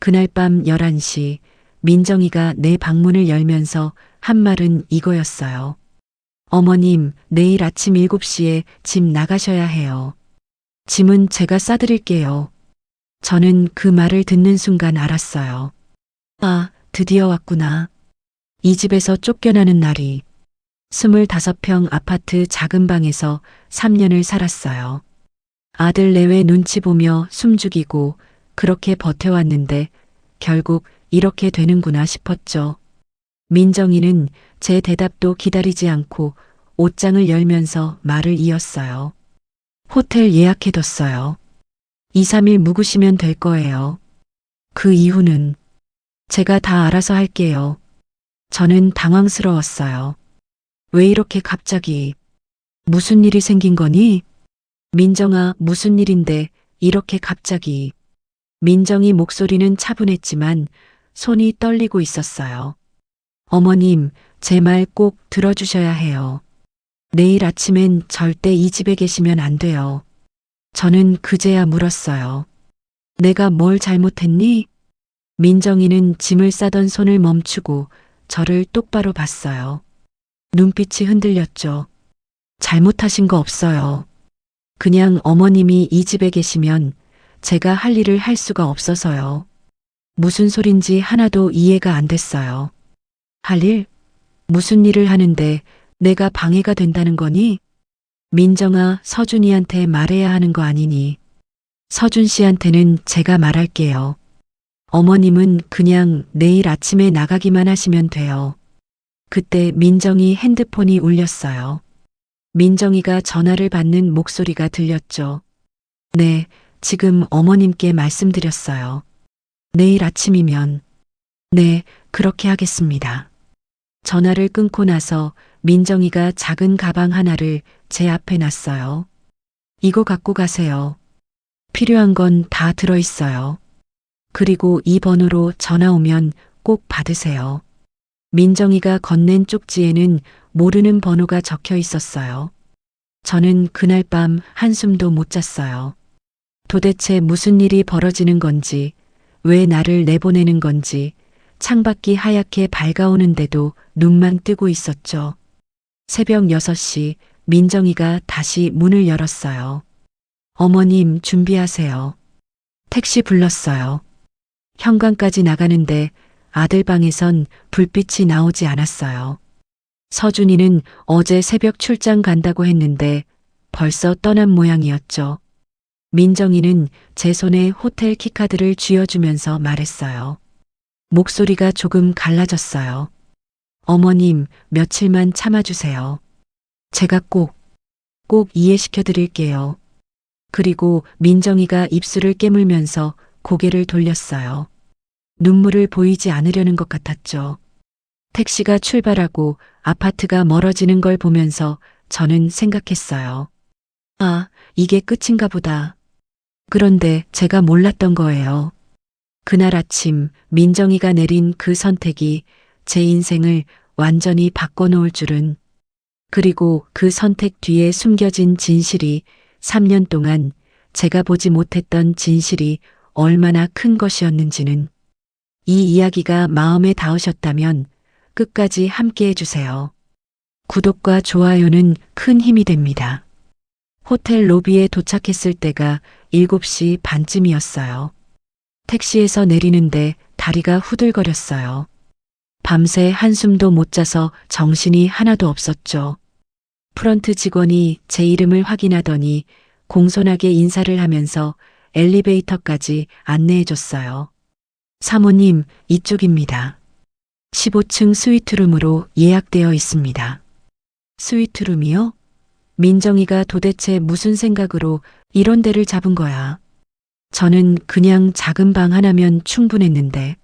그날 밤 11시 민정이가 내 방문을 열면서 한 말은 이거였어요. 어머님, 내일 아침 7시에 집 나가셔야 해요. 짐은 제가 싸드릴게요. 저는 그 말을 듣는 순간 알았어요. 아, 드디어 왔구나. 이 집에서 쫓겨나는 날이. 25평 아파트 작은 방에서 3년을 살았어요. 아들 내외 눈치 보며 숨죽이고 그렇게 버텨왔는데 결국 이렇게 되는구나 싶었죠. 민정이는 제 대답도 기다리지 않고 옷장을 열면서 말을 이었어요. 호텔 예약해뒀어요. 2, 3일 묵으시면 될 거예요. 그 이후는 제가 다 알아서 할게요. 저는 당황스러웠어요. 왜 이렇게 갑자기? 무슨 일이 생긴 거니? 민정아, 무슨 일인데 이렇게 갑자기? 민정이 목소리는 차분했지만 손이 떨리고 있었어요. 어머님, 제 말 꼭 들어주셔야 해요. 내일 아침엔 절대 이 집에 계시면 안 돼요. 저는 그제야 물었어요. 내가 뭘 잘못했니? 민정이는 짐을 싸던 손을 멈추고 저를 똑바로 봤어요. 눈빛이 흔들렸죠. 잘못하신 거 없어요. 그냥 어머님이 이 집에 계시면 제가 할 일을 할 수가 없어서요. 무슨 소린지 하나도 이해가 안 됐어요. 할 일? 무슨 일을 하는데 내가 방해가 된다는 거니? 민정아, 서준이한테 말해야 하는 거 아니니? 서준 씨한테는 제가 말할게요. 어머님은 그냥 내일 아침에 나가기만 하시면 돼요. 그때 민정이 핸드폰이 울렸어요. 민정이가 전화를 받는 목소리가 들렸죠. 네, 지금 어머님께 말씀드렸어요. 내일 아침이면. 네, 그렇게 하겠습니다. 전화를 끊고 나서 민정이가 작은 가방 하나를 제 앞에 놨어요. 이거 갖고 가세요. 필요한 건 다 들어있어요. 그리고 이 번호로 전화 오면 꼭 받으세요. 민정이가 건넨 쪽지에는 모르는 번호가 적혀 있었어요. 저는 그날 밤 한숨도 못 잤어요. 도대체 무슨 일이 벌어지는 건지, 왜 나를 내보내는 건지, 창밖이 하얗게 밝아오는데도 눈만 뜨고 있었죠. 새벽 6시 민정이가 다시 문을 열었어요. 어머님, 준비하세요. 택시 불렀어요. 현관까지 나가는데 아들 방에선 불빛이 나오지 않았어요. 서준이는 어제 새벽 출장 간다고 했는데 벌써 떠난 모양이었죠. 민정이는 제 손에 호텔 키카드를 쥐어주면서 말했어요. 목소리가 조금 갈라졌어요. 어머님, 며칠만 참아주세요. 제가 꼭 이해시켜 드릴게요. 그리고 민정이가 입술을 깨물면서 고개를 돌렸어요. 눈물을 보이지 않으려는 것 같았죠. 택시가 출발하고 아파트가 멀어지는 걸 보면서 저는 생각했어요. 아, 이게 끝인가 보다. 그런데 제가 몰랐던 거예요. 그날 아침 민정이가 내린 그 선택이 제 인생을 완전히 바꿔놓을 줄은, 그리고 그 선택 뒤에 숨겨진 진실이 3년 동안 제가 보지 못했던 진실이 얼마나 큰 것이었는지는. 이 이야기가 마음에 닿으셨다면 끝까지 함께 해주세요. 구독과 좋아요는 큰 힘이 됩니다. 호텔 로비에 도착했을 때가 7시 반쯤이었어요. 택시에서 내리는데 다리가 후들거렸어요. 밤새 한숨도 못 자서 정신이 하나도 없었죠. 프런트 직원이 제 이름을 확인하더니 공손하게 인사를 하면서 엘리베이터까지 안내해줬어요. 사모님, 이쪽입니다. 15층 스위트룸으로 예약되어 있습니다. 스위트룸이요? 민정이가 도대체 무슨 생각으로 이런 데를 잡은 거야? 저는 그냥 작은 방 하나면 충분했는데.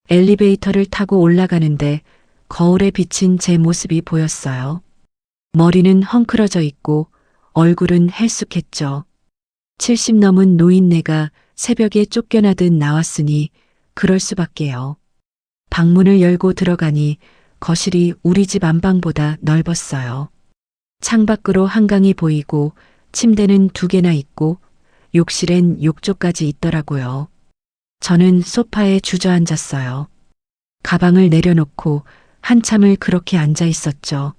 엘리베이터를 타고 올라가는데 거울에 비친 제 모습이 보였어요. 머리는 헝클어져 있고 얼굴은 헬쑥했죠. 70 넘은 노인네가 새벽에 쫓겨나듯 나왔으니 그럴 수밖에요. 방문을 열고 들어가니 거실이 우리 집 안방보다 넓었어요. 창밖으로 한강이 보이고 침대는 2개나 있고 욕실엔 욕조까지 있더라고요. 저는 소파에 주저앉았어요. 가방을 내려놓고 한참을 그렇게 앉아 있었죠.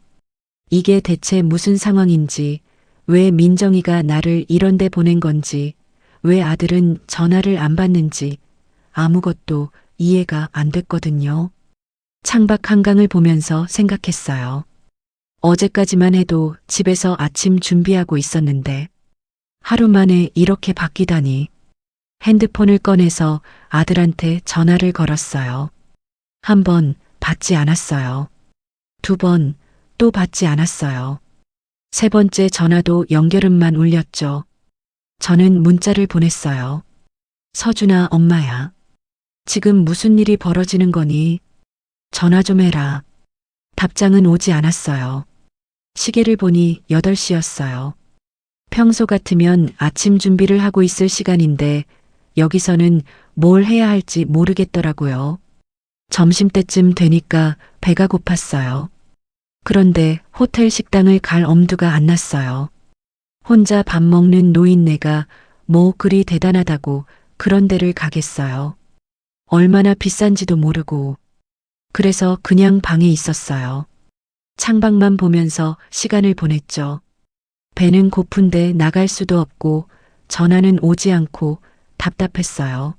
이게 대체 무슨 상황인지, 왜 민정이가 나를 이런 데 보낸 건지, 왜 아들은 전화를 안 받는지 아무것도 이해가 안 됐거든요. 창밖 한강을 보면서 생각했어요. 어제까지만 해도 집에서 아침 준비하고 있었는데 하루 만에 이렇게 바뀌다니. 핸드폰을 꺼내서 아들한테 전화를 걸었어요. 한 번 받지 않았어요. 두 번 또 받지 않았어요. 세 번째 전화도 연결음만 울렸죠. 저는 문자를 보냈어요. 서준아, 엄마야. 지금 무슨 일이 벌어지는 거니? 전화 좀 해라. 답장은 오지 않았어요. 시계를 보니 8시였어요. 평소 같으면 아침 준비를 하고 있을 시간인데 여기서는 뭘 해야 할지 모르겠더라고요. 점심때쯤 되니까 배가 고팠어요. 그런데 호텔 식당을 갈 엄두가 안 났어요. 혼자 밥 먹는 노인네가 뭐 그리 대단하다고 그런 데를 가겠어요. 얼마나 비싼지도 모르고. 그래서 그냥 방에 있었어요. 창밖만 보면서 시간을 보냈죠. 배는 고픈데 나갈 수도 없고 전화는 오지 않고 답답했어요.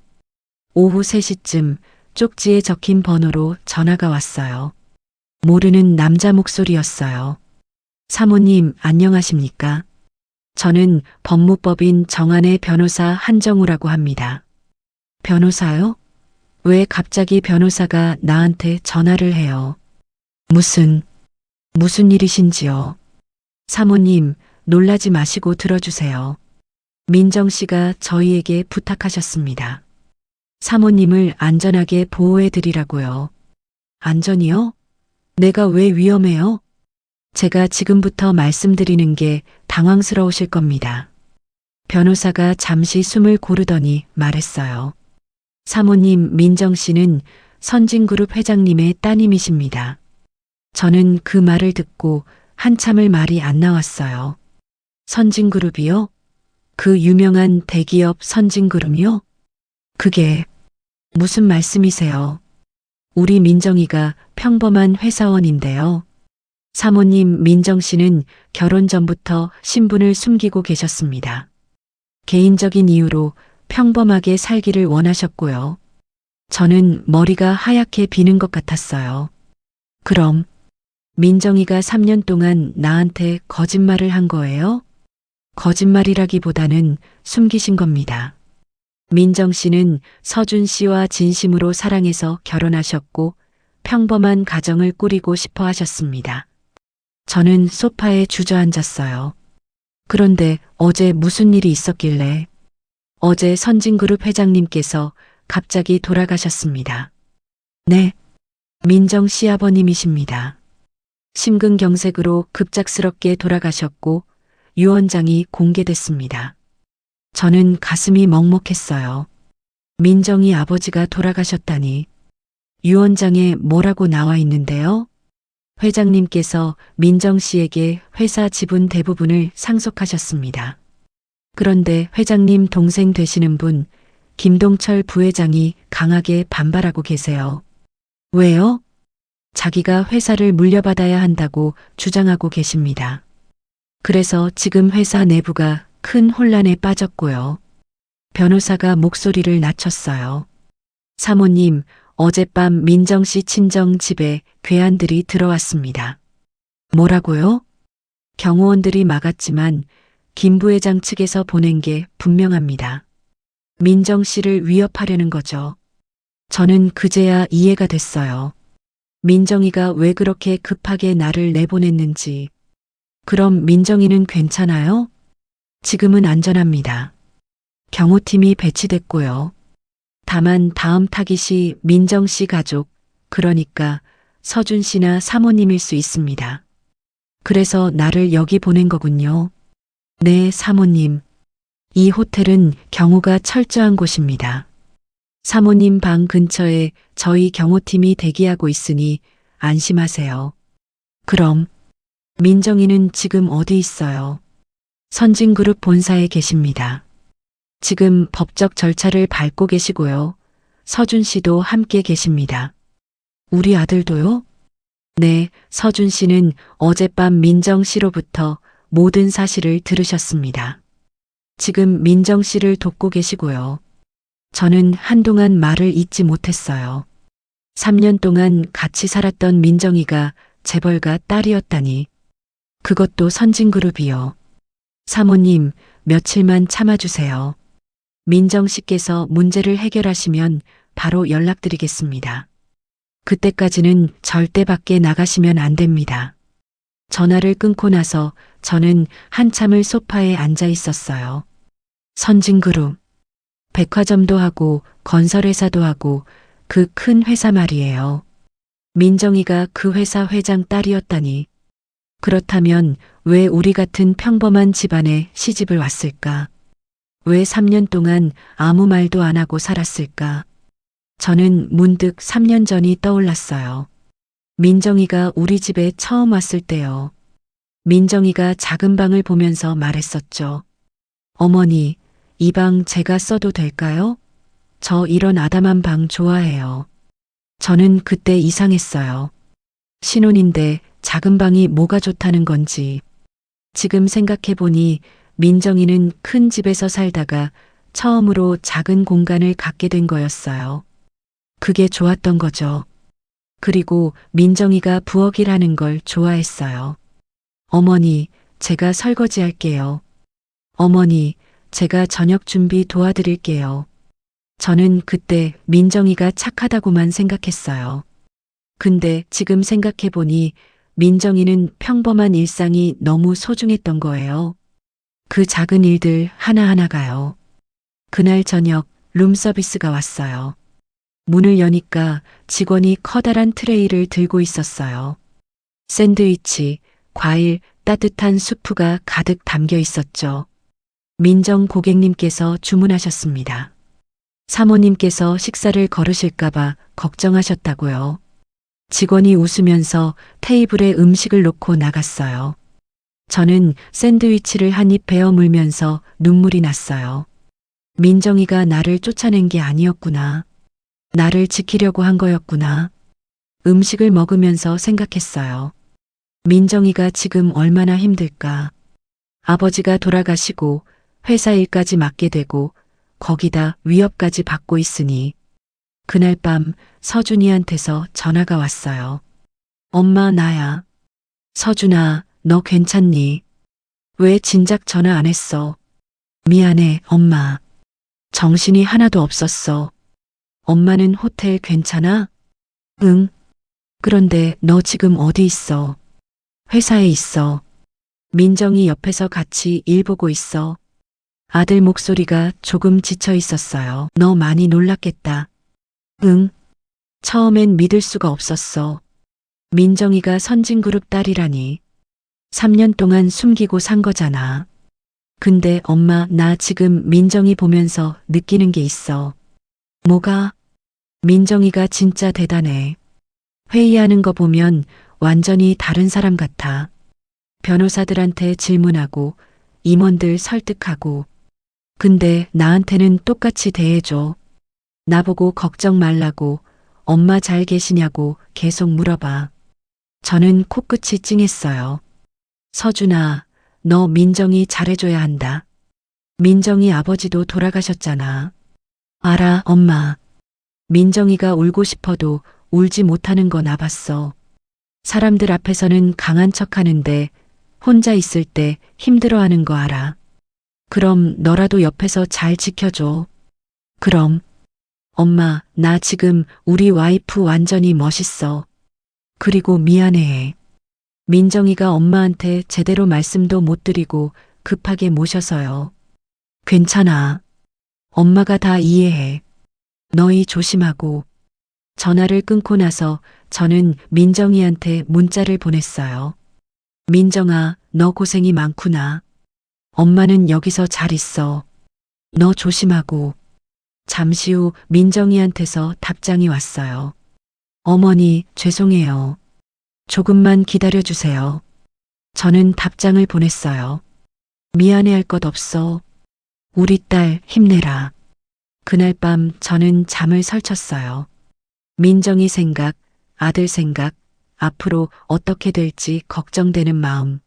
오후 3시쯤 쪽지에 적힌 번호로 전화가 왔어요. 모르는 남자 목소리였어요. 사모님, 안녕하십니까? 저는 법무법인 정한의 변호사 한정우라고 합니다. 변호사요? 왜 갑자기 변호사가 나한테 전화를 해요? 무슨 일이신지요? 사모님, 놀라지 마시고 들어주세요. 민정 씨가 저희에게 부탁하셨습니다. 사모님을 안전하게 보호해 드리라고요. 안전이요? 내가 왜 위험해요? 제가 지금부터 말씀드리는 게 당황스러우실 겁니다. 변호사가 잠시 숨을 고르더니 말했어요. 사모님, 민정 씨는 선진그룹 회장님의 따님이십니다. 저는 그 말을 듣고 한참을 말이 안 나왔어요. 선진그룹이요? 그 유명한 대기업 선진그룹이요? 그게 무슨 말씀이세요? 우리 민정이가 평범한 회사원인데요. 사모님, 민정 씨는 결혼 전부터 신분을 숨기고 계셨습니다. 개인적인 이유로 평범하게 살기를 원하셨고요. 저는 머리가 하얗게 비는 것 같았어요. 그럼 민정이가 3년 동안 나한테 거짓말을 한 거예요? 거짓말이라기보다는 숨기신 겁니다. 민정 씨는 서준 씨와 진심으로 사랑해서 결혼하셨고 평범한 가정을 꾸리고 싶어 하셨습니다. 저는 소파에 주저앉았어요. 그런데 어제 무슨 일이 있었길래? 어제 선진그룹 회장님께서 갑자기 돌아가셨습니다. 네, 민정 씨 아버님이십니다. 심근경색으로 급작스럽게 돌아가셨고 유언장이 공개됐습니다. 저는 가슴이 먹먹했어요. 민정이 아버지가 돌아가셨다니. 유언장에 뭐라고 나와 있는데요? 회장님께서 민정 씨에게 회사 지분 대부분을 상속하셨습니다. 그런데 회장님 동생 되시는 분, 김동철 부회장이 강하게 반발하고 계세요. 왜요? 자기가 회사를 물려받아야 한다고 주장하고 계십니다. 그래서 지금 회사 내부가 큰 혼란에 빠졌고요. 변호사가 목소리를 낮췄어요. 사모님, 어젯밤 민정 씨 친정 집에 괴한들이 들어왔습니다. 뭐라고요? 경호원들이 막았지만 김 부회장 측에서 보낸 게 분명합니다. 민정 씨를 위협하려는 거죠. 저는 그제야 이해가 됐어요. 민정이가 왜 그렇게 급하게 나를 내보냈는지. 그럼 민정이는 괜찮아요? 지금은 안전합니다. 경호팀이 배치됐고요. 다만 다음 타깃이 민정 씨 가족, 그러니까 서준 씨나 사모님일 수 있습니다. 그래서 나를 여기 보낸 거군요. 네, 사모님. 이 호텔은 경호가 철저한 곳입니다. 사모님 방 근처에 저희 경호팀이 대기하고 있으니 안심하세요. 그럼 민정이는 지금 어디 있어요? 선진그룹 본사에 계십니다. 지금 법적 절차를 밟고 계시고요. 서준 씨도 함께 계십니다. 우리 아들도요? 네, 서준 씨는 어젯밤 민정 씨로부터 모든 사실을 들으셨습니다. 지금 민정 씨를 돕고 계시고요. 저는 한동안 말을 잇지 못했어요. 3년 동안 같이 살았던 민정이가 재벌가 딸이었다니. 그것도 선진그룹이요. 사모님, 며칠만 참아주세요. 민정 씨께서 문제를 해결하시면 바로 연락드리겠습니다. 그때까지는 절대 밖에 나가시면 안 됩니다. 전화를 끊고 나서 저는 한참을 소파에 앉아 있었어요. 선진그룹, 백화점도 하고 건설회사도 하고 그 큰 회사 말이에요. 민정이가 그 회사 회장 딸이었다니. 그렇다면 왜 우리 같은 평범한 집안에 시집을 왔을까? 왜 3년 동안 아무 말도 안 하고 살았을까? 저는 문득 3년 전이 떠올랐어요. 민정이가 우리 집에 처음 왔을 때요. 민정이가 작은 방을 보면서 말했었죠. 어머니, 이 방 제가 써도 될까요? 저 이런 아담한 방 좋아해요. 저는 그때 이상했어요. 신혼인데 작은 방이 뭐가 좋다는 건지. 지금 생각해보니 민정이는 큰 집에서 살다가 처음으로 작은 공간을 갖게 된 거였어요. 그게 좋았던 거죠. 그리고 민정이가 부엌 일하는 걸 좋아했어요. 어머니, 제가 설거지 할게요. 어머니, 제가 저녁 준비 도와드릴게요. 저는 그때 민정이가 착하다고만 생각했어요. 근데 지금 생각해보니 민정이는 평범한 일상이 너무 소중했던 거예요. 그 작은 일들 하나하나가요. 그날 저녁 룸서비스가 왔어요. 문을 여니까 직원이 커다란 트레이를 들고 있었어요. 샌드위치, 과일, 따뜻한 수프가 가득 담겨 있었죠. 민정 고객님께서 주문하셨습니다. 사모님께서 식사를 거르실까봐 걱정하셨다고요. 직원이 웃으면서 테이블에 음식을 놓고 나갔어요. 저는 샌드위치를 한 입 베어 물면서 눈물이 났어요. 민정이가 나를 쫓아낸 게 아니었구나. 나를 지키려고 한 거였구나. 음식을 먹으면서 생각했어요. 민정이가 지금 얼마나 힘들까. 아버지가 돌아가시고 회사 일까지 맡게 되고 거기다 위협까지 받고 있으니. 그날 밤 서준이한테서 전화가 왔어요. 엄마, 나야. 서준아, 너 괜찮니? 왜 진작 전화 안 했어? 미안해, 엄마. 정신이 하나도 없었어. 엄마는 호텔 괜찮아? 응. 그런데 너 지금 어디 있어? 회사에 있어. 민정이 옆에서 같이 일 보고 있어. 아들 목소리가 조금 지쳐 있었어요. 너 많이 놀랐겠다. 응. 처음엔 믿을 수가 없었어. 민정이가 선진그룹 딸이라니. 3년 동안 숨기고 산 거잖아. 근데 엄마, 나 지금 민정이 보면서 느끼는 게 있어. 뭐가? 민정이가 진짜 대단해. 회의하는 거 보면 완전히 다른 사람 같아. 변호사들한테 질문하고 임원들 설득하고. 근데 나한테는 똑같이 대해줘. 나보고 걱정 말라고, 엄마 잘 계시냐고 계속 물어봐. 저는 코끝이 찡했어요. 서준아, 너 민정이 잘해줘야 한다. 민정이 아버지도 돌아가셨잖아. 알아, 엄마. 민정이가 울고 싶어도 울지 못하는 거 나봤어. 사람들 앞에서는 강한 척 하는데 혼자 있을 때 힘들어하는 거 알아. 그럼 너라도 옆에서 잘 지켜줘. 그럼. 엄마, 나 지금 우리 와이프 완전히 멋있어. 그리고 미안해. 민정이가 엄마한테 제대로 말씀도 못 드리고 급하게 모셔서요. 괜찮아. 엄마가 다 이해해. 너희 조심하고. 전화를 끊고 나서 저는 민정이한테 문자를 보냈어요. 민정아, 너 고생이 많구나. 엄마는 여기서 잘 있어. 너 조심하고. 잠시 후 민정이한테서 답장이 왔어요. 어머니, 죄송해요. 조금만 기다려주세요. 저는 답장을 보냈어요. 미안해할 것 없어. 우리 딸 힘내라. 그날 밤 저는 잠을 설쳤어요. 민정이 생각, 아들 생각, 앞으로 어떻게 될지 걱정되는 마음.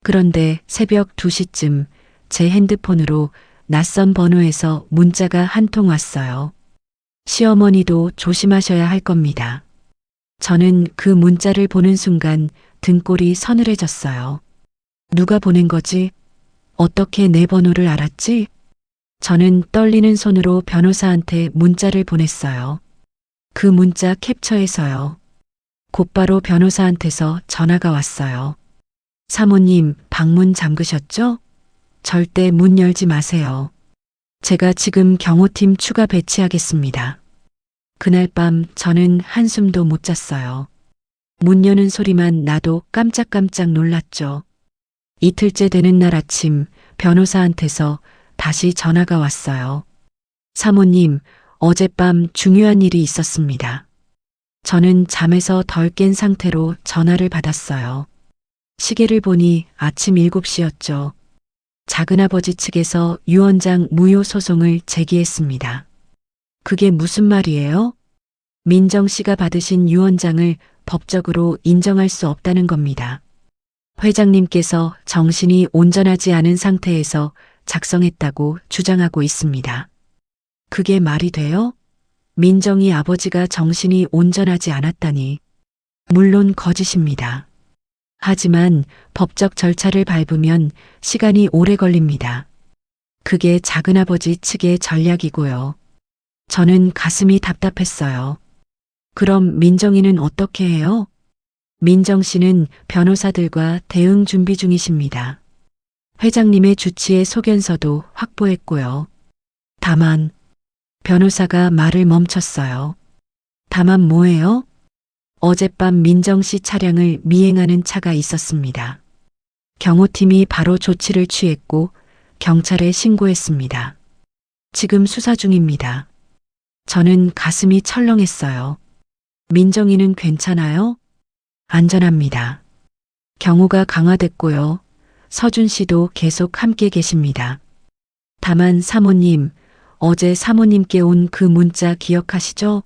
그런데 새벽 2시쯤 제 핸드폰으로 낯선 번호에서 문자가 한 통 왔어요. 시어머니도 조심하셔야 할 겁니다. 저는 그 문자를 보는 순간 등골이 서늘해졌어요. 누가 보낸 거지? 어떻게 내 번호를 알았지? 저는 떨리는 손으로 변호사한테 문자를 보냈어요. 그 문자 캡처해서요. 곧바로 변호사한테서 전화가 왔어요. 사모님, 방문 잠그셨죠? 절대 문 열지 마세요. 제가 지금 경호팀 추가 배치하겠습니다. 그날 밤 저는 한숨도 못 잤어요. 문 여는 소리만 나도 깜짝깜짝 놀랐죠. 이틀째 되는 날 아침 변호사한테서 다시 전화가 왔어요. 사모님, 어젯밤 중요한 일이 있었습니다. 저는 잠에서 덜 깬 상태로 전화를 받았어요. 시계를 보니 아침 7시였죠. 작은아버지 측에서 유언장 무효 소송을 제기했습니다. 그게 무슨 말이에요? 민정 씨가 받으신 유언장을 법적으로 인정할 수 없다는 겁니다. 회장님께서 정신이 온전하지 않은 상태에서 작성했다고 주장하고 있습니다. 그게 말이 돼요? 민정이 아버지가 정신이 온전하지 않았다니. 물론 거짓입니다. 하지만 법적 절차를 밟으면 시간이 오래 걸립니다. 그게 작은아버지 측의 전략이고요. 저는 가슴이 답답했어요. 그럼 민정이는 어떻게 해요? 민정 씨는 변호사들과 대응 준비 중이십니다. 회장님의 주치의 소견서도 확보했고요. 다만, 변호사가 말을 멈췄어요. 다만 뭐예요? 어젯밤 민정 씨 차량을 미행하는 차가 있었습니다. 경호팀이 바로 조치를 취했고 경찰에 신고했습니다. 지금 수사 중입니다. 저는 가슴이 철렁했어요. 민정이는 괜찮아요? 안전합니다. 경호가 강화됐고요. 서준 씨도 계속 함께 계십니다. 다만 사모님, 어제 사모님께 온 그 문자 기억하시죠?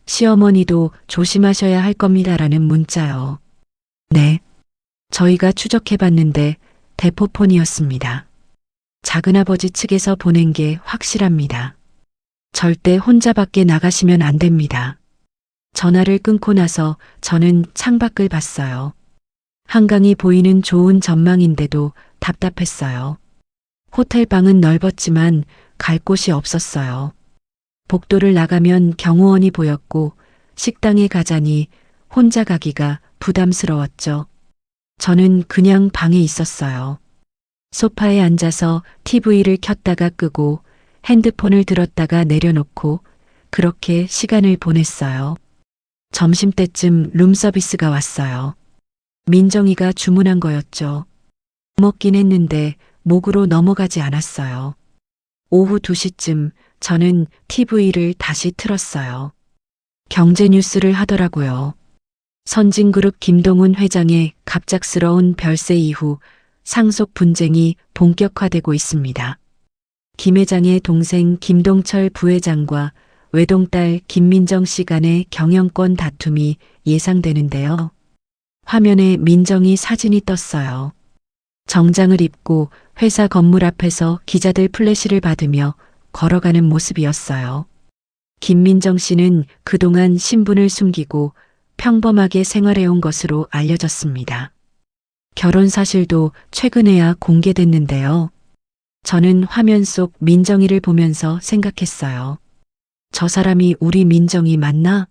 시어머니도 조심하셔야 할 겁니다라는 문자요. 네. 저희가 추적해봤는데 대포폰이었습니다. 작은아버지 측에서 보낸 게 확실합니다. 절대 혼자 밖에 나가시면 안 됩니다. 전화를 끊고 나서 저는 창밖을 봤어요. 한강이 보이는 좋은 전망인데도 답답했어요. 호텔 방은 넓었지만 갈 곳이 없었어요. 복도를 나가면 경호원이 보였고 식당에 가자니 혼자 가기가 부담스러웠죠. 저는 그냥 방에 있었어요. 소파에 앉아서 TV를 켰다가 끄고 핸드폰을 들었다가 내려놓고 그렇게 시간을 보냈어요. 점심때쯤 룸서비스가 왔어요. 민정이가 주문한 거였죠. 먹긴 했는데 목으로 넘어가지 않았어요. 오후 2시쯤 저는 TV를 다시 틀었어요. 경제 뉴스를 하더라고요. 선진그룹 김동훈 회장의 갑작스러운 별세 이후 상속 분쟁이 본격화되고 있습니다. 김 회장의 동생 김동철 부회장과 외동딸 김민정 씨 간의 경영권 다툼이 예상되는데요. 화면에 민정이 사진이 떴어요. 정장을 입고 회사 건물 앞에서 기자들 플래시를 받으며 걸어가는 모습이었어요. 김민정 씨는 그동안 신분을 숨기고 평범하게 생활해온 것으로 알려졌습니다. 결혼 사실도 최근에야 공개됐는데요. 저는 화면 속 민정이를 보면서 생각했어요. 저 사람이 우리 민정이 맞나?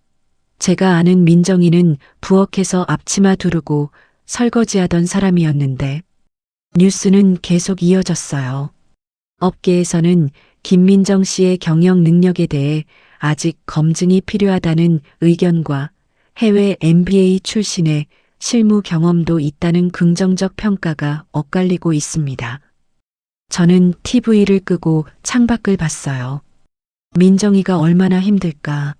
제가 아는 민정이는 부엌에서 앞치마 두르고 설거지하던 사람이었는데 뉴스는 계속 이어졌어요. 업계에서는 김민정 씨의 경영 능력에 대해 아직 검증이 필요하다는 의견과 해외 MBA 출신의 실무 경험도 있다는 긍정적 평가가 엇갈리고 있습니다. 저는 TV를 끄고 창밖을 봤어요. 민정이가 얼마나 힘들까.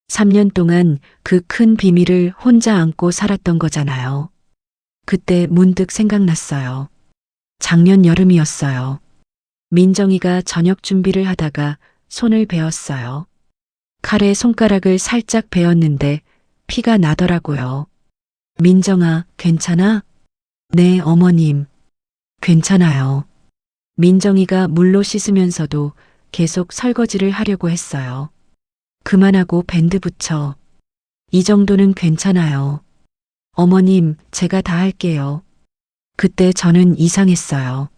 3년 동안 그 큰 비밀을 혼자 안고 살았던 거잖아요. 그때 문득 생각났어요. 작년 여름이었어요. 민정이가 저녁 준비를 하다가 손을 베었어요. 칼에 손가락을 살짝 베었는데 피가 나더라고요. 민정아, 괜찮아? 네, 어머님. 괜찮아요. 민정이가 물로 씻으면서도 계속 설거지를 하려고 했어요. 그만하고 밴드 붙여. 이 정도는 괜찮아요. 어머님, 제가 다 할게요. 그때 저는 이상했어요.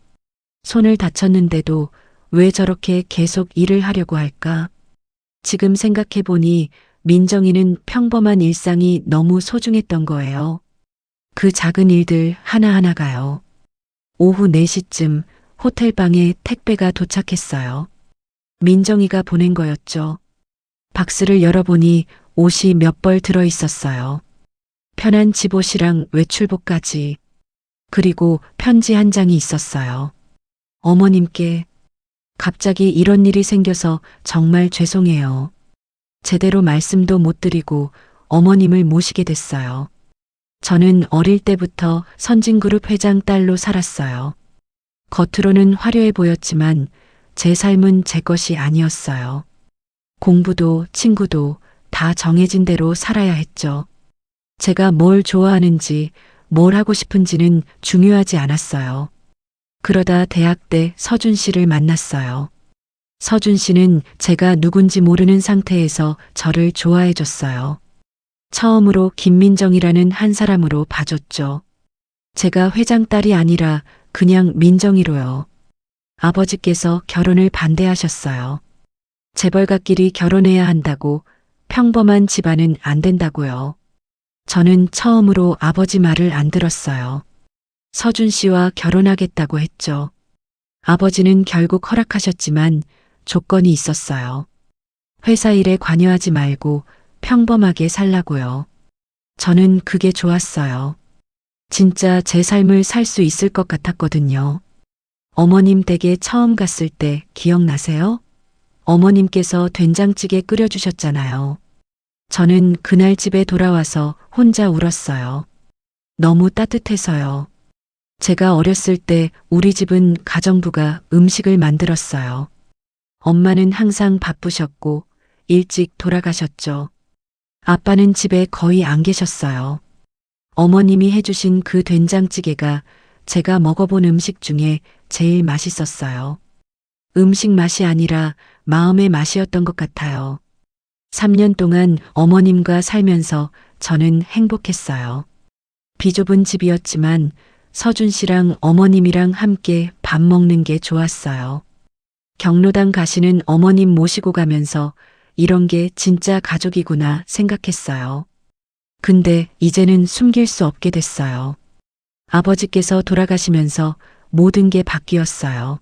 손을 다쳤는데도 왜 저렇게 계속 일을 하려고 할까? 지금 생각해보니 민정이는 평범한 일상이 너무 소중했던 거예요. 그 작은 일들 하나하나가요. 오후 4시쯤 호텔방에 택배가 도착했어요. 민정이가 보낸 거였죠. 박스를 열어보니 옷이 몇 벌 들어 있었어요. 편한 집옷이랑 외출복까지. 그리고 편지 한 장이 있었어요. 어머님께 갑자기 이런 일이 생겨서 정말 죄송해요. 제대로 말씀도 못 드리고 어머님을 모시게 됐어요. 저는 어릴 때부터 선진그룹 회장 딸로 살았어요. 겉으로는 화려해 보였지만 제 삶은 제 것이 아니었어요. 공부도 친구도 다 정해진 대로 살아야 했죠. 제가 뭘 좋아하는지 뭘 하고 싶은지는 중요하지 않았어요. 그러다 대학 때 서준 씨를 만났어요. 서준 씨는 제가 누군지 모르는 상태에서 저를 좋아해 줬어요. 처음으로 김민정이라는 한 사람으로 봐줬죠. 제가 회장 딸이 아니라 그냥 민정이로요. 아버지께서 결혼을 반대하셨어요. 재벌가끼리 결혼해야 한다고, 평범한 집안은 안 된다고요. 저는 처음으로 아버지 말을 안 들었어요. 서준 씨와 결혼하겠다고 했죠. 아버지는 결국 허락하셨지만 조건이 있었어요. 회사 일에 관여하지 말고 평범하게 살라고요. 저는 그게 좋았어요. 진짜 제 삶을 살 수 있을 것 같았거든요. 어머님 댁에 처음 갔을 때 기억나세요? 어머님께서 된장찌개 끓여주셨잖아요. 저는 그날 집에 돌아와서 혼자 울었어요. 너무 따뜻해서요. 제가 어렸을 때 우리 집은 가정부가 음식을 만들었어요. 엄마는 항상 바쁘셨고 일찍 돌아가셨죠. 아빠는 집에 거의 안 계셨어요. 어머님이 해주신 그 된장찌개가 제가 먹어본 음식 중에 제일 맛있었어요. 음식 맛이 아니라 마음의 맛이었던 것 같아요. 3년 동안 어머님과 살면서 저는 행복했어요. 비좁은 집이었지만 서준 씨랑 어머님이랑 함께 밥 먹는 게 좋았어요. 경로당 가시는 어머님 모시고 가면서 이런 게 진짜 가족이구나 생각했어요. 근데 이제는 숨길 수 없게 됐어요. 아버지께서 돌아가시면서 모든 게 바뀌었어요.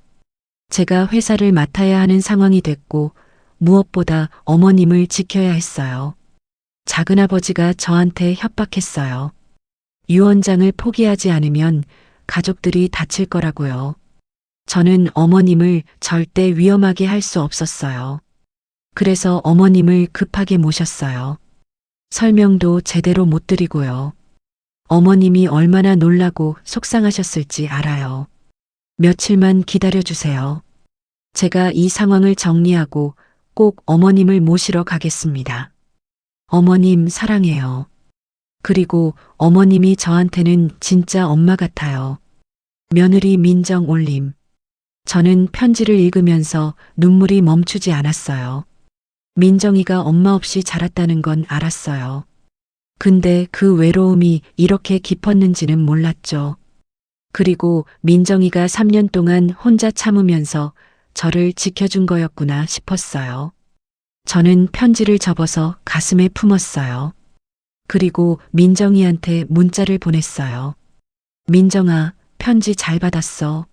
제가 회사를 맡아야 하는 상황이 됐고 무엇보다 어머님을 지켜야 했어요. 작은아버지가 저한테 협박했어요. 유언장을 포기하지 않으면 가족들이 다칠 거라고요. 저는 어머님을 절대 위험하게 할 수 없었어요. 그래서 어머님을 급하게 모셨어요. 설명도 제대로 못 드리고요. 어머님이 얼마나 놀라고 속상하셨을지 알아요. 며칠만 기다려주세요. 제가 이 상황을 정리하고 꼭 어머님을 모시러 가겠습니다. 어머님 사랑해요. 그리고 어머님이 저한테는 진짜 엄마 같아요. 며느리 민정 올림. 저는 편지를 읽으면서 눈물이 멈추지 않았어요. 민정이가 엄마 없이 자랐다는 건 알았어요. 근데 그 외로움이 이렇게 깊었는지는 몰랐죠. 그리고 민정이가 3년 동안 혼자 참으면서 저를 지켜준 거였구나 싶었어요. 저는 편지를 접어서 가슴에 품었어요. 그리고 민정이한테 문자를 보냈어요. 민정아, 편지 잘 받았어.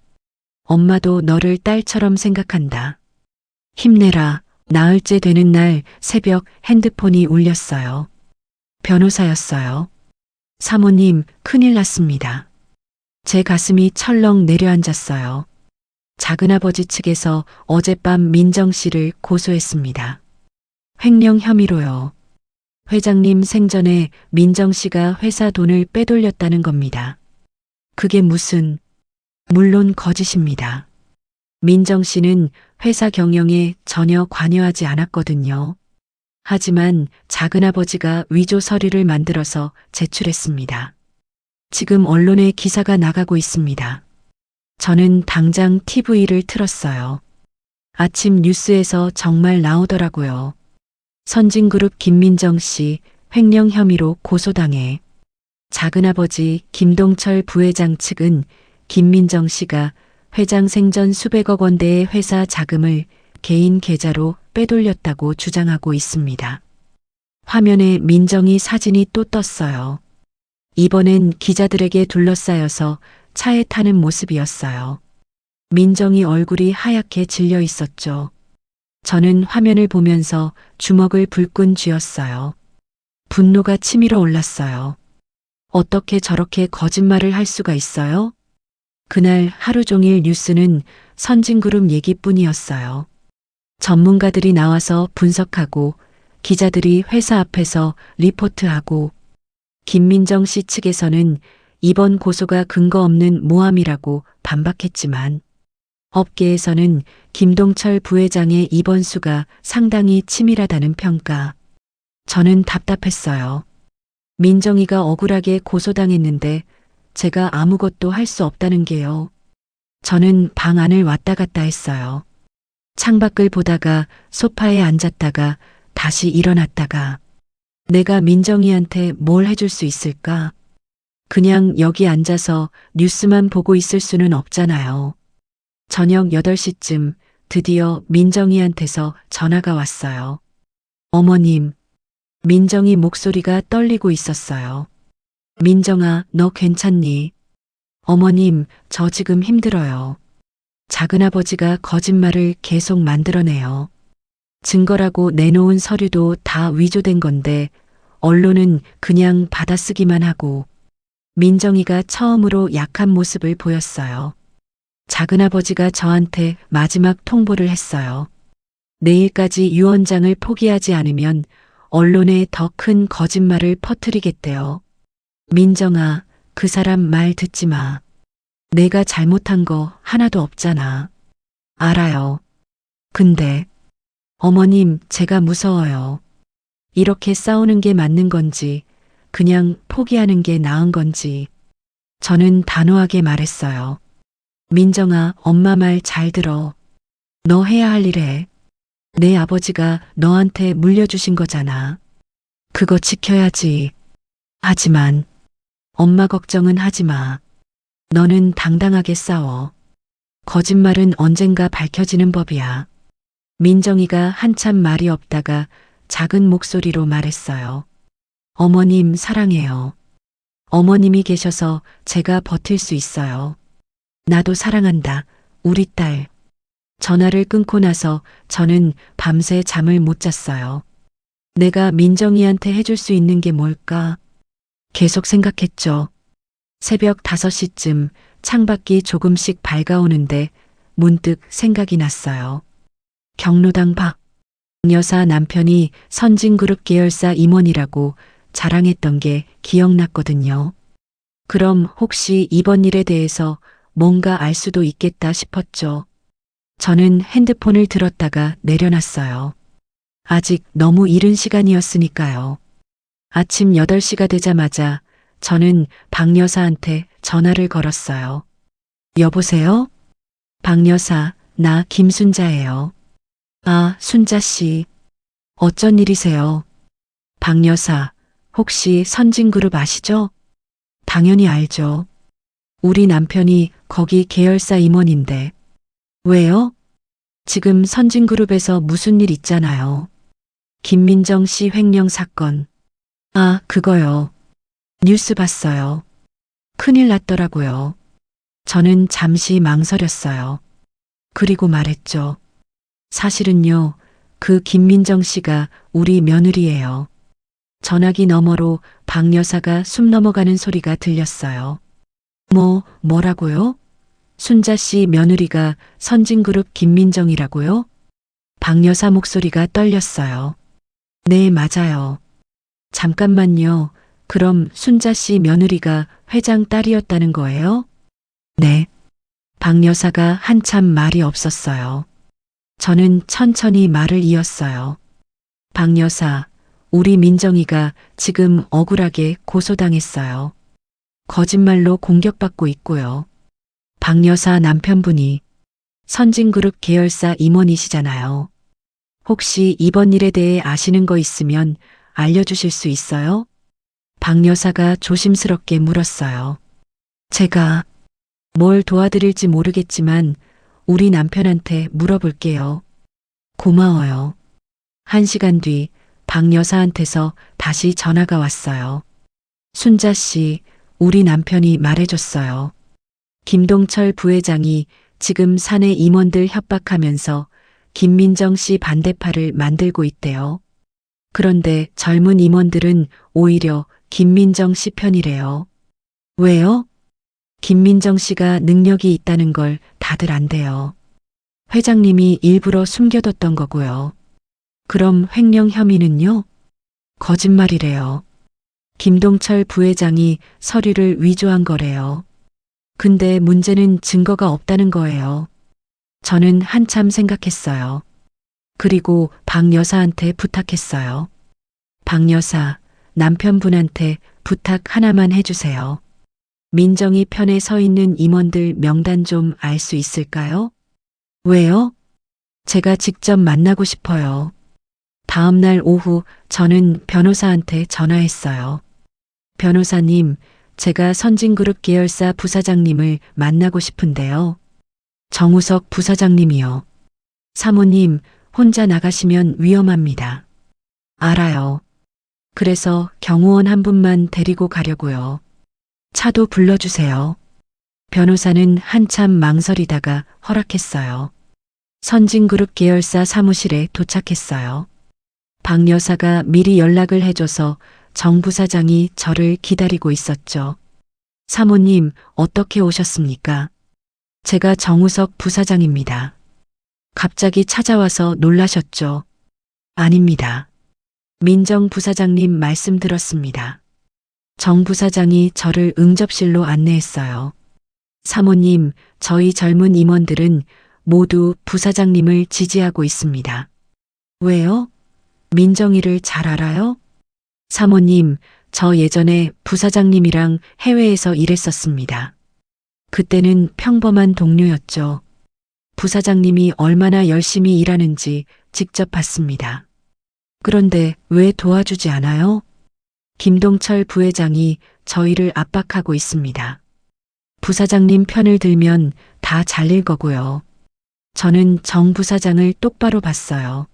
엄마도 너를 딸처럼 생각한다. 힘내라. 나흘째 되는 날 새벽 핸드폰이 울렸어요. 변호사였어요. 사모님, 큰일 났습니다. 제 가슴이 철렁 내려앉았어요. 작은아버지 측에서 어젯밤 민정 씨를 고소했습니다. 횡령 혐의로요. 회장님 생전에 민정 씨가 회사 돈을 빼돌렸다는 겁니다. 그게 무슨, 물론 거짓입니다. 민정 씨는 회사 경영에 전혀 관여하지 않았거든요. 하지만 작은아버지가 위조 서류를 만들어서 제출했습니다. 지금 언론에 기사가 나가고 있습니다. 저는 당장 TV를 틀었어요. 아침 뉴스에서 정말 나오더라고요. 선진그룹 김민정 씨 횡령 혐의로 고소당해. 작은아버지 김동철 부회장 측은 김민정 씨가 회장 생전 수백억 원대의 회사 자금을 개인 계좌로 빼돌렸다고 주장하고 있습니다. 화면에 민정이 사진이 또 떴어요. 이번엔 기자들에게 둘러싸여서 차에 타는 모습이었어요. 민정이 얼굴이 하얗게 질려 있었죠. 저는 화면을 보면서 주먹을 불끈 쥐었어요. 분노가 치밀어 올랐어요. 어떻게 저렇게 거짓말을 할 수가 있어요? 그날 하루 종일 뉴스는 선진그룹 얘기뿐이었어요. 전문가들이 나와서 분석하고 기자들이 회사 앞에서 리포트하고 김민정 씨 측에서는 이번 고소가 근거 없는 모함이라고 반박했지만 업계에서는 김동철 부회장의 이번 수가 상당히 치밀하다는 평가. 저는 답답했어요. 민정이가 억울하게 고소당했는데 제가 아무것도 할 수 없다는 게요. 저는 방 안을 왔다 갔다 했어요. 창밖을 보다가 소파에 앉았다가 다시 일어났다가 내가 민정이한테 뭘 해줄 수 있을까? 그냥 여기 앉아서 뉴스만 보고 있을 수는 없잖아요. 저녁 8시쯤 드디어 민정이한테서 전화가 왔어요. 어머님, 민정이 목소리가 떨리고 있었어요. 민정아, 너 괜찮니? 어머님, 저 지금 힘들어요. 작은아버지가 거짓말을 계속 만들어내요. 증거라고 내놓은 서류도 다 위조된 건데 언론은 그냥 받아쓰기만 하고 민정이가 처음으로 약한 모습을 보였어요. 작은아버지가 저한테 마지막 통보를 했어요. 내일까지 유언장을 포기하지 않으면 언론에 더 큰 거짓말을 퍼뜨리겠대요. 민정아, 그 사람 말 듣지 마. 내가 잘못한 거 하나도 없잖아. 알아요. 근데 어머님, 제가 무서워요. 이렇게 싸우는 게 맞는 건지 그냥 포기하는 게 나은 건지. 저는 단호하게 말했어요. 민정아, 엄마 말 잘 들어. 너 해야 할 일 해. 내 아버지가 너한테 물려주신 거잖아. 그거 지켜야지. 하지만 엄마 걱정은 하지 마. 너는 당당하게 싸워. 거짓말은 언젠가 밝혀지는 법이야. 민정이가 한참 말이 없다가 작은 목소리로 말했어요. 어머님 사랑해요. 어머님이 계셔서 제가 버틸 수 있어요. 나도 사랑한다. 우리 딸. 전화를 끊고 나서 저는 밤새 잠을 못 잤어요. 내가 민정이한테 해줄 수 있는 게 뭘까? 계속 생각했죠. 새벽 5시쯤 창밖이 조금씩 밝아오는데 문득 생각이 났어요. 경로당 박 여사 남편이 선진그룹 계열사 임원이라고 자랑했던 게 기억났거든요. 그럼 혹시 이번 일에 대해서 뭔가 알 수도 있겠다 싶었죠. 저는 핸드폰을 들었다가 내려놨어요. 아직 너무 이른 시간이었으니까요. 아침 8시가 되자마자 저는 박 여사한테 전화를 걸었어요. 여보세요? 박 여사, 나 김순자예요. 아, 순자 씨. 어쩐 일이세요? 박 여사, 혹시 선진그룹 아시죠? 당연히 알죠. 우리 남편이 거기 계열사 임원인데. 왜요? 지금 선진그룹에서 무슨 일 있잖아요. 김민정 씨 횡령 사건. 아, 그거요. 뉴스 봤어요. 큰일 났더라고요. 저는 잠시 망설였어요. 그리고 말했죠. 사실은요, 그 김민정 씨가 우리 며느리예요. 전화기 너머로 박 여사가 숨 넘어가는 소리가 들렸어요. 뭐라고요? 순자 씨 며느리가 선진그룹 김민정이라고요? 박 여사 목소리가 떨렸어요. 네, 맞아요. 잠깐만요. 그럼 순자 씨 며느리가 회장 딸이었다는 거예요? 네. 박 여사가 한참 말이 없었어요. 저는 천천히 말을 이었어요. 박 여사, 우리 민정이가 지금 억울하게 고소당했어요. 거짓말로 공격받고 있고요. 박 여사 남편분이 선진그룹 계열사 임원이시잖아요. 혹시 이번 일에 대해 아시는 거 있으면 알려주실 수 있어요? 박 여사가 조심스럽게 물었어요. 제가 뭘 도와드릴지 모르겠지만 우리 남편한테 물어볼게요. 고마워요. 1시간 뒤 박 여사한테서 다시 전화가 왔어요. 순자 씨, 우리 남편이 말해줬어요. 김동철 부회장이 지금 사내 임원들 협박하면서 김민정 씨 반대파를 만들고 있대요. 그런데 젊은 임원들은 오히려 김민정 씨 편이래요. 왜요? 김민정 씨가 능력이 있다는 걸 다들 안대요. 회장님이 일부러 숨겨뒀던 거고요. 그럼 횡령 혐의는요? 거짓말이래요. 김동철 부회장이 서류를 위조한 거래요. 근데 문제는 증거가 없다는 거예요. 저는 한참 생각했어요. 그리고 박 여사한테 부탁했어요. 박 여사, 남편분한테 부탁 하나만 해주세요. 민정이 편에 서 있는 임원들 명단 좀 알 수 있을까요? 왜요? 제가 직접 만나고 싶어요. 다음 날 오후 저는 변호사한테 전화했어요. 변호사님, 제가 선진그룹 계열사 부사장님을 만나고 싶은데요. 정우석 부사장님이요. 사모님, 혼자 나가시면 위험합니다. 알아요. 그래서 경호원 한 분만 데리고 가려고요. 차도 불러주세요. 변호사는 한참 망설이다가 허락했어요. 선진그룹 계열사 사무실에 도착했어요. 박 여사가 미리 연락을 해줘서 정 부사장이 저를 기다리고 있었죠. 사모님, 어떻게 오셨습니까? 제가 정우석 부사장입니다. 갑자기 찾아와서 놀라셨죠? 아닙니다. 민정 부사장님 말씀 들었습니다. 정 부사장이 저를 응접실로 안내했어요. 사모님, 저희 젊은 임원들은 모두 부사장님을 지지하고 있습니다. 왜요? 민정이를 잘 알아요? 사모님, 저 예전에 부사장님이랑 해외에서 일했었습니다. 그때는 평범한 동료였죠. 부사장님이 얼마나 열심히 일하는지 직접 봤습니다. 그런데 왜 도와주지 않아요? 김동철 부회장이 저희를 압박하고 있습니다. 부사장님 편을 들면 다 잘릴 거고요. 저는 정 부사장을 똑바로 봤어요.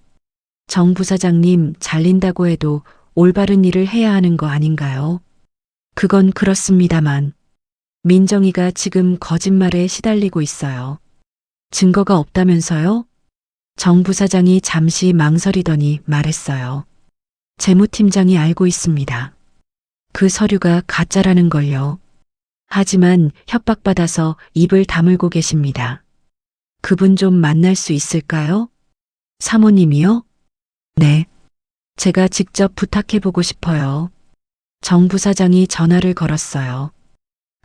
정 부사장님 잘린다고 해도 올바른 일을 해야 하는 거 아닌가요? 그건 그렇습니다만 민정이가 지금 거짓말에 시달리고 있어요. 증거가 없다면서요? 정 부사장이 잠시 망설이더니 말했어요. 재무팀장이 알고 있습니다. 그 서류가 가짜라는 걸요. 하지만 협박받아서 입을 다물고 계십니다. 그분 좀 만날 수 있을까요? 사모님이요? 네. 제가 직접 부탁해보고 싶어요. 정 부사장이 전화를 걸었어요.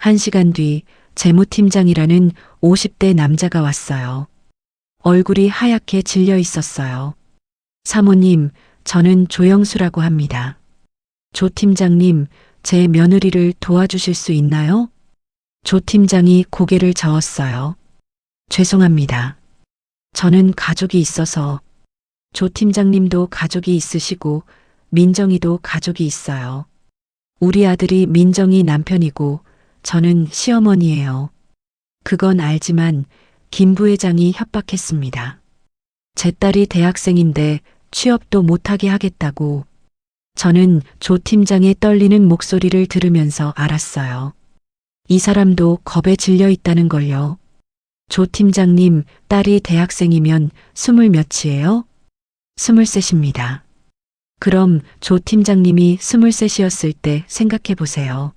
1시간 뒤 재무팀장이라는 50대 남자가 왔어요. 얼굴이 하얗게 질려 있었어요. 사모님, 저는 조영수라고 합니다. 조 팀장님, 제 며느리를 도와주실 수 있나요? 조 팀장이 고개를 저었어요. 죄송합니다. 저는 가족이 있어서. 조 팀장님도 가족이 있으시고 민정이도 가족이 있어요. 우리 아들이 민정이 남편이고 저는 시어머니예요. 그건 알지만 김 부회장이 협박했습니다. 제 딸이 대학생인데 취업도 못하게 하겠다고. 저는 조 팀장의 떨리는 목소리를 들으면서 알았어요. 이 사람도 겁에 질려 있다는 걸요. 조 팀장님, 딸이 대학생이면 20몇이에요? 23입니다. 그럼 조 팀장님이 23이었을 때 생각해 보세요.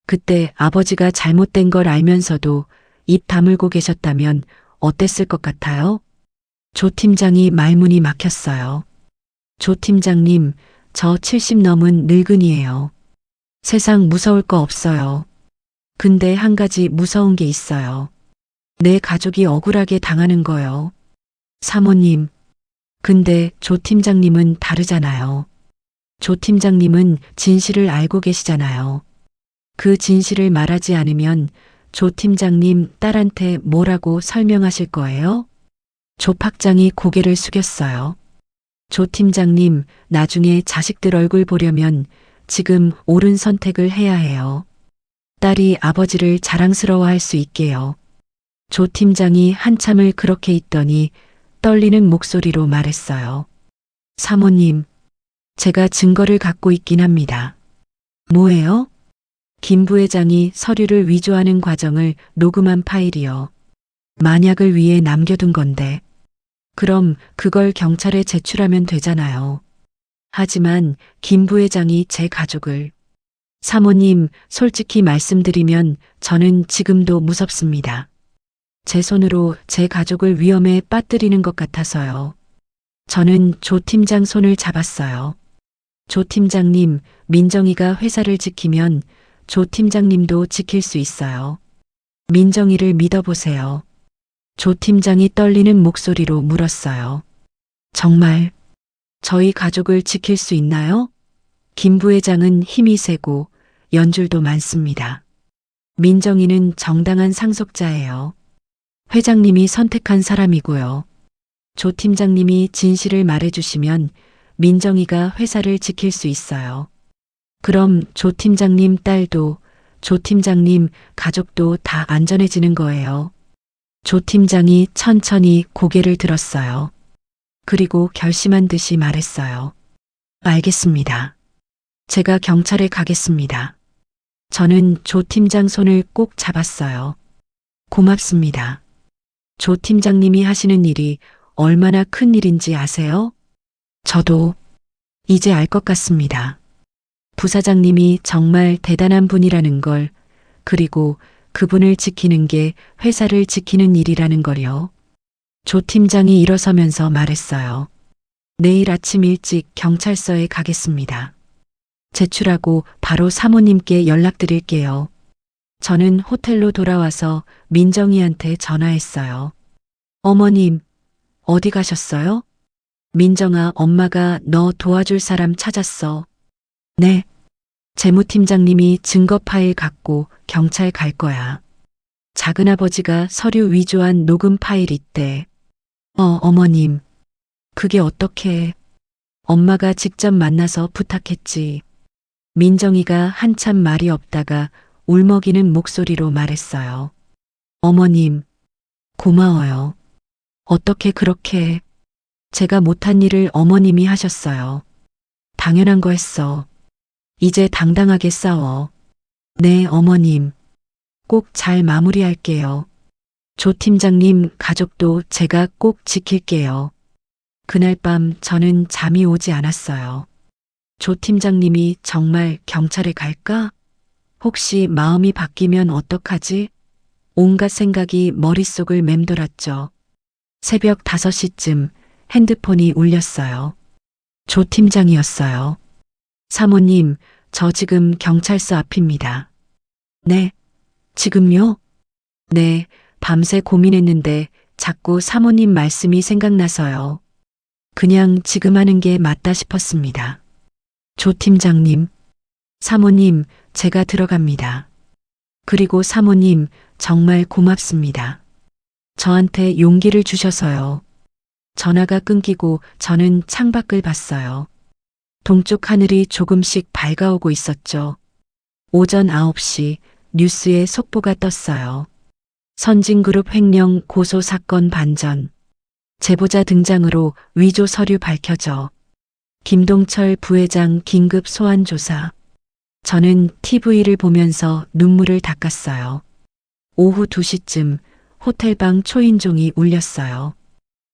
그때 아버지가 잘못된 걸 알면서도 입 다물고 계셨다면 어땠을 것 같아요? 조 팀장이 말문이 막혔어요. 조 팀장님, 저 70 넘은 늙은이에요. 세상 무서울 거 없어요. 근데 한 가지 무서운 게 있어요. 내 가족이 억울하게 당하는 거요. 사모님, 근데 조 팀장님은 다르잖아요. 조 팀장님은 진실을 알고 계시잖아요. 그 진실을 말하지 않으면 조 팀장님 딸한테 뭐라고 설명하실 거예요? 조 팍장이 고개를 숙였어요. 조 팀장님, 나중에 자식들 얼굴 보려면 지금 옳은 선택을 해야 해요. 딸이 아버지를 자랑스러워할 수 있게요. 조 팀장이 한참을 그렇게 있더니 떨리는 목소리로 말했어요. 사모님, 제가 증거를 갖고 있긴 합니다. 뭐예요? 김 부회장이 서류를 위조하는 과정을 녹음한 파일이요. 만약을 위해 남겨둔 건데. 그럼 그걸 경찰에 제출하면 되잖아요. 하지만 김 부회장이 제 가족을. 사모님, 솔직히 말씀드리면 저는 지금도 무섭습니다. 제 손으로 제 가족을 위험에 빠뜨리는 것 같아서요. 저는 조 팀장 손을 잡았어요. 조 팀장님, 민정이가 회사를 지키면 조 팀장님도 지킬 수 있어요. 민정이를 믿어보세요. 조 팀장이 떨리는 목소리로 물었어요. 정말 저희 가족을 지킬 수 있나요? 김 부회장은 힘이 세고 연줄도 많습니다. 민정이는 정당한 상속자예요. 회장님이 선택한 사람이고요. 조 팀장님이 진실을 말해주시면 민정이가 회사를 지킬 수 있어요. 그럼 조 팀장님 딸도, 조 팀장님 가족도 다 안전해지는 거예요. 조 팀장이 천천히 고개를 들었어요. 그리고 결심한 듯이 말했어요. 알겠습니다. 제가 경찰에 가겠습니다. 저는 조 팀장 손을 꼭 잡았어요. 고맙습니다. 조 팀장님이 하시는 일이 얼마나 큰 일인지 아세요? 저도 이제 알 것 같습니다. 부사장님이 정말 대단한 분이라는 걸, 그리고 그분을 지키는 게 회사를 지키는 일이라는 걸요. 조 팀장이 일어서면서 말했어요. 내일 아침 일찍 경찰서에 가겠습니다. 제출하고 바로 사모님께 연락드릴게요. 저는 호텔로 돌아와서 민정이한테 전화했어요. 어머님, 어디 가셨어요? 민정아, 엄마가 너 도와줄 사람 찾았어. 네. 재무팀장님이 증거 파일 갖고 경찰 갈 거야. 작은아버지가 서류 위조한 녹음 파일 있대. 어머님. 그게 어떻게? 엄마가 직접 만나서 부탁했지. 민정이가 한참 말이 없다가 울먹이는 목소리로 말했어요. 어머님, 고마워요. 어떻게 그렇게. 제가 못한 일을 어머님이 하셨어요. 당연한 거 했어. 이제 당당하게 싸워. 네, 어머님. 꼭 잘 마무리할게요. 조 팀장님 가족도 제가 꼭 지킬게요. 그날 밤 저는 잠이 오지 않았어요. 조 팀장님이 정말 경찰에 갈까? 혹시 마음이 바뀌면 어떡하지? 온갖 생각이 머릿속을 맴돌았죠. 새벽 5시쯤 핸드폰이 울렸어요. 조 팀장이었어요. 사모님, 저 지금 경찰서 앞입니다. 네, 지금요? 네, 밤새 고민했는데 자꾸 사모님 말씀이 생각나서요. 그냥 지금 하는 게 맞다 싶었습니다. 조 팀장님, 사모님, 제가 들어갑니다. 그리고 사모님, 정말 고맙습니다. 저한테 용기를 주셔서요. 전화가 끊기고 저는 창밖을 봤어요. 동쪽 하늘이 조금씩 밝아오고 있었죠. 오전 9시 뉴스에 속보가 떴어요. 선진그룹 횡령 고소 사건 반전. 제보자 등장으로 위조 서류 밝혀져. 김동철 부회장 긴급 소환 조사. 저는 TV를 보면서 눈물을 닦았어요. 오후 2시쯤 호텔방 초인종이 울렸어요.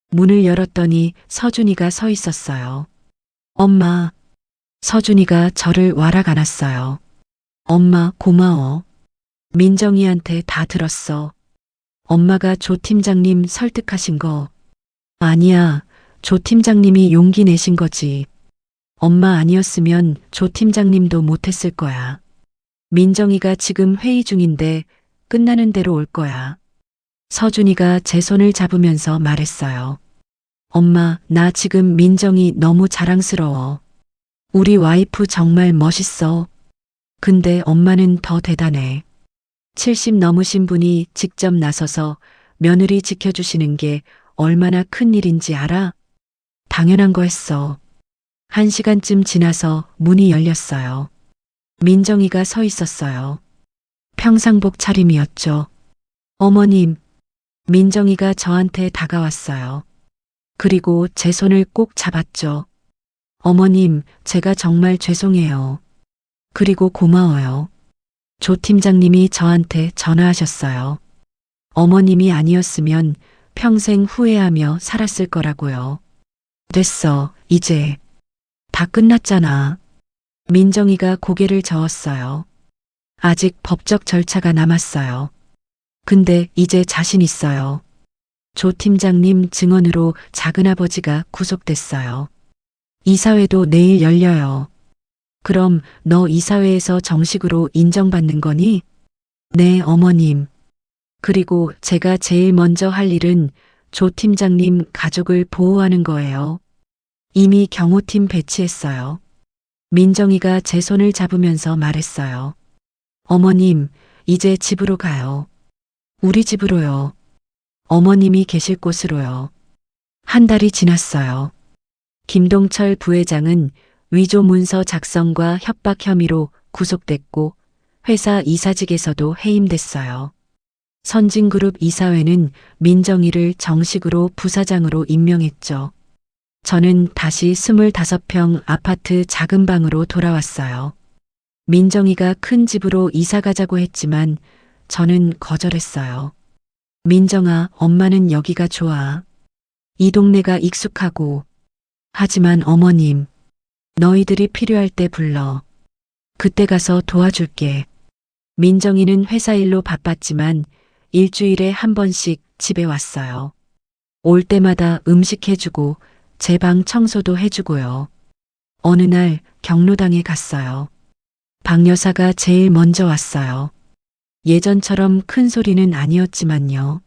문을 열었더니 서준이가 서 있었어요. 엄마. 서준이가 저를 와락 안았어요. 엄마, 고마워. 민정이한테 다 들었어. 엄마가 조 팀장님 설득하신 거. 아니야, 조 팀장님이 용기 내신 거지. 엄마 아니었으면 조 팀장님도 못했을 거야. 민정이가 지금 회의 중인데 끝나는 대로 올 거야. 서준이가 제 손을 잡으면서 말했어요. 엄마, 나 지금 민정이 너무 자랑스러워. 우리 와이프 정말 멋있어. 근데 엄마는 더 대단해. 70 넘으신 분이 직접 나서서 며느리 지켜주시는 게 얼마나 큰 일인지 알아? 당연한 거 했어. 1시간쯤 지나서 문이 열렸어요. 민정이가 서 있었어요. 평상복 차림이었죠. 어머님, 민정이가 저한테 다가왔어요. 그리고 제 손을 꼭 잡았죠. 어머님, 제가 정말 죄송해요. 그리고 고마워요. 조 팀장님이 저한테 전화하셨어요. 어머님이 아니었으면 평생 후회하며 살았을 거라고요. 됐어, 이제. 다 끝났잖아. 민정이가 고개를 저었어요. 아직 법적 절차가 남았어요. 근데 이제 자신 있어요. 조 팀장님 증언으로 작은아버지가 구속됐어요. 이사회도 내일 열려요. 그럼 너 이사회에서 정식으로 인정받는 거니? 네, 어머님. 그리고 제가 제일 먼저 할 일은 조 팀장님 가족을 보호하는 거예요. 이미 경호팀 배치했어요. 민정이가 제 손을 잡으면서 말했어요. 어머님, 이제 집으로 가요. 우리 집으로요. 어머님이 계실 곳으로요. 한 달이 지났어요. 김동철 부회장은 위조 문서 작성과 협박 혐의로 구속됐고 회사 이사직에서도 해임됐어요. 선진그룹 이사회는 민정이를 정식으로 부사장으로 임명했죠. 저는 다시 25평 아파트 작은 방으로 돌아왔어요. 민정이가 큰 집으로 이사 가자고 했지만 저는 거절했어요. 민정아, 엄마는 여기가 좋아. 이 동네가 익숙하고. 하지만 어머님, 너희들이 필요할 때 불러. 그때 가서 도와줄게. 민정이는 회사 일로 바빴지만 일주일에 한 번씩 집에 왔어요. 올 때마다 음식 해주고 제 방 청소도 해주고요. 어느 날 경로당에 갔어요. 박 여사가 제일 먼저 왔어요. 예전처럼 큰 소리는 아니었지만요.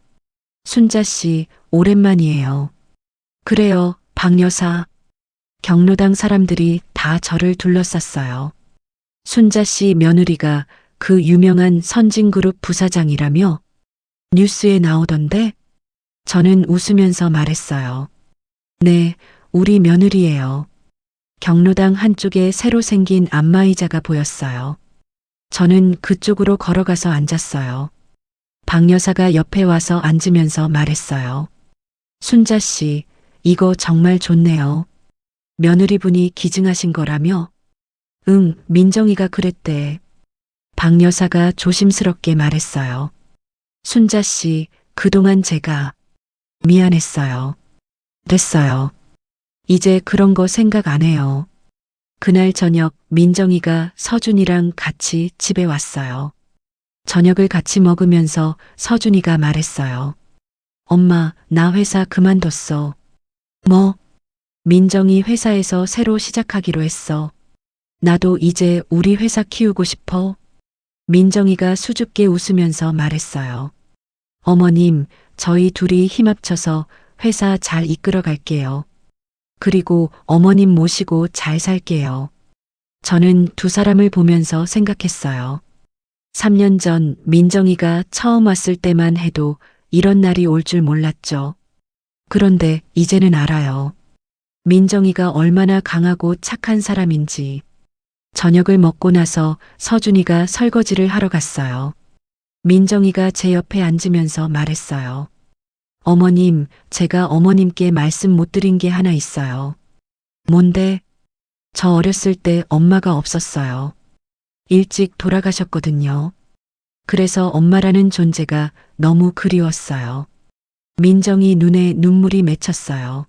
순자 씨, 오랜만이에요. 그래요, 박 여사. 경로당 사람들이 다 저를 둘러쌌어요. 순자 씨 며느리가 그 유명한 선진그룹 부사장이라며? 뉴스에 나오던데? 저는 웃으면서 말했어요. 네, 우리 며느리예요. 경로당 한쪽에 새로 생긴 안마의자가 보였어요. 저는 그쪽으로 걸어가서 앉았어요. 박 여사가 옆에 와서 앉으면서 말했어요. 순자 씨, 이거 정말 좋네요. 며느리분이 기증하신 거라며? 응, 민정이가 그랬대. 박 여사가 조심스럽게 말했어요. 순자 씨, 그동안 제가 미안했어요. 됐어요. 이제 그런 거 생각 안 해요. 그날 저녁 민정이가 서준이랑 같이 집에 왔어요. 저녁을 같이 먹으면서 서준이가 말했어요. 엄마, 나 회사 그만뒀어. 뭐? 민정이 회사에서 새로 시작하기로 했어. 나도 이제 우리 회사 키우고 싶어. 민정이가 수줍게 웃으면서 말했어요. 어머님, 저희 둘이 힘 합쳐서 회사 잘 이끌어 갈게요. 그리고 어머님 모시고 잘 살게요. 저는 두 사람을 보면서 생각했어요. 3년 전 민정이가 처음 왔을 때만 해도 이런 날이 올 줄 몰랐죠. 그런데 이제는 알아요. 민정이가 얼마나 강하고 착한 사람인지. 저녁을 먹고 나서 서준이가 설거지를 하러 갔어요. 민정이가 제 옆에 앉으면서 말했어요. 어머님, 제가 어머님께 말씀 못 드린 게 하나 있어요. 뭔데? 저 어렸을 때 엄마가 없었어요. 일찍 돌아가셨거든요. 그래서 엄마라는 존재가 너무 그리웠어요. 민정이 눈에 눈물이 맺혔어요.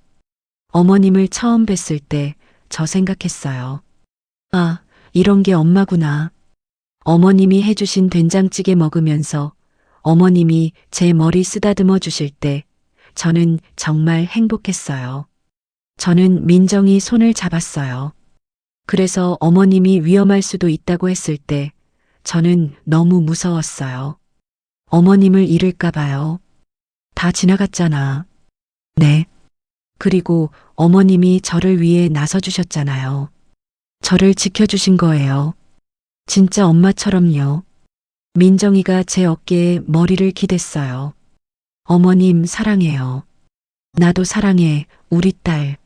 어머님을 처음 뵀을 때 저 생각했어요. 아, 이런 게 엄마구나. 어머님이 해주신 된장찌개 먹으면서 어머님이 제 머리 쓰다듬어 주실 때 저는 정말 행복했어요. 저는 민정이 손을 잡았어요. 그래서 어머님이 위험할 수도 있다고 했을 때 저는 너무 무서웠어요. 어머님을 잃을까 봐요. 다 지나갔잖아. 네. 그리고 어머님이 저를 위해 나서주셨잖아요. 저를 지켜주신 거예요. 진짜 엄마처럼요. 민정이가 제 어깨에 머리를 기댔어요. 어머님 사랑해요. 나도 사랑해, 우리 딸.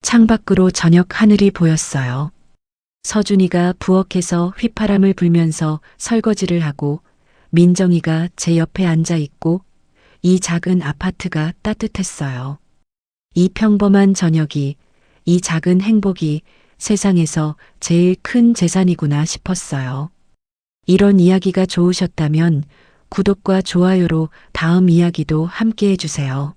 창밖으로 저녁 하늘이 보였어요. 서준이가 부엌에서 휘파람을 불면서 설거지를 하고 민정이가 제 옆에 앉아 있고 이 작은 아파트가 따뜻했어요. 이 평범한 저녁이, 이 작은 행복이 세상에서 제일 큰 재산이구나 싶었어요. 이런 이야기가 좋으셨다면 구독과 좋아요로 다음 이야기도 함께 해주세요.